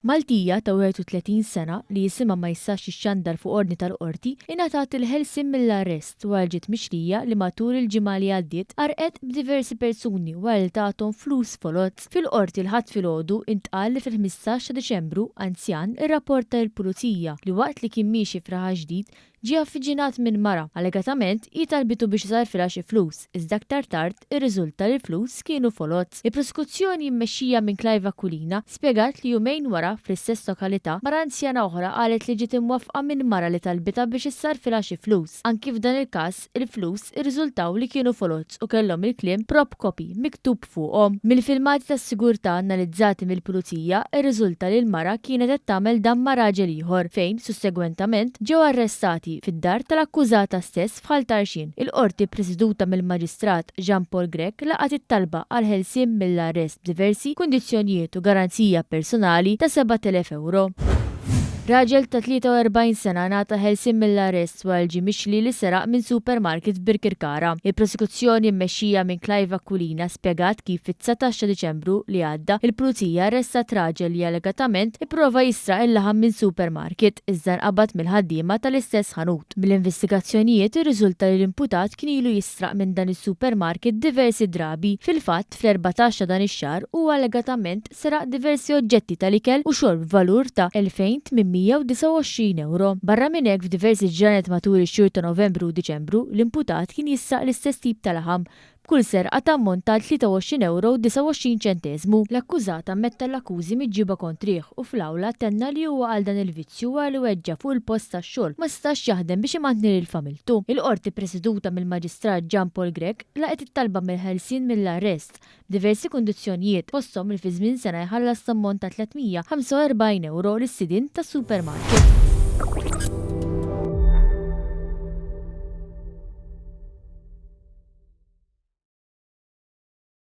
Maltija ta' 31 sena li jisimha ma jistax ixxandar fuq ordni tal-qorti ingħatat il-ħelsien mill-arrest wara ġiet mixlija li matul il-ġimgħa li għaddiet qarqet b'diversi persuni wara li tagħthom flus folot. Fil-qorti l-ħadd filgħodu intqal li fil-15 ta' Diċembru anzjan irrapporta l-pulizija li waqt li kien miexi f'Raħa Ġdid ġie affiġinat minn mara, allegatament jitalbitu biex isarfilha xi flus, iżda aktar tard irriżulta li l-flus kienu folot. Il-prosekuzzjoni mmexxija minn Clive Aquilina spjegat li jumejn wara fl-istess lokalità mara anzjana oħra qalet li ġiet imwaffqa minn mara li talbitha biex issarfilha xi flus. Anki f'dan il-każ il-flus irriżultaw li kienu folot u kellhom il-kliem prop copy miktub fuqhom. Mill-filmati tas-sigurtà analizzati mill-pulizija irriżulta li l-mara kienet qed tagħmel dan ma' raġel ieħor fejn sussegwentament ġew arrestati fid-dar tal-akkużata stess f'Ħaltarxin. Il-qorti presiduta mill-Maġistrat Jean Paul Grech laqat it-talba għal ħelsien mill-arrest b'diversi kundizzjonijiet u garanzija personali ta' 7,000 euro. Raġel ta' 43 sena ngħata ħelsien mill-arrest wara ġie mixli li seraq minn supermarket b'Birkirkara. Il-prosekuzzjoni mmexxija minn Clive Aquilina spjegat kif fit-19 ta' Diċembru li għadda il-pulizija arrestat raġel li allegatament ipprova jisraq il-laħam minn supermarket iżda nqabad mill-ħaddiema tal-istess ħanut. Mill-investigazzjonijiet irriżulta li l-imputat kien ilu jisraq minn dan is-supermarket diversi drabi. Fil-fatt fl-14 ta' dan ix-xahar huwa allegatament seraq diversi oġġetti tal-ikel u xorb valur ta' 2,829 euro. Barra minn hekk f'diversi ġranet matul ix-xhur ta' Novembru u Diċembru, l-imputat kien jissaq l-istess tip ta' laħam b'kull serqa ta' ammont ta' 23 euro u 29 ċentesmu. L-akkużata metta l-akkużi miġġiba kontrih u fl-awla tenna li huwa għal dan il-vizzju għal li weġġa fuq il-post tax-xogħol ma stax jaħdem biex imantni lil familtu. Il-qorti presiduta mill-Maġistrat Jean Paul Grech laqet it-talba mill-ħelsien mill-arrest diversi kundizzjonijiet fosthom li fi żmien sena jħallas ammont ta' 345 euro lis-sidin tas-supermarket.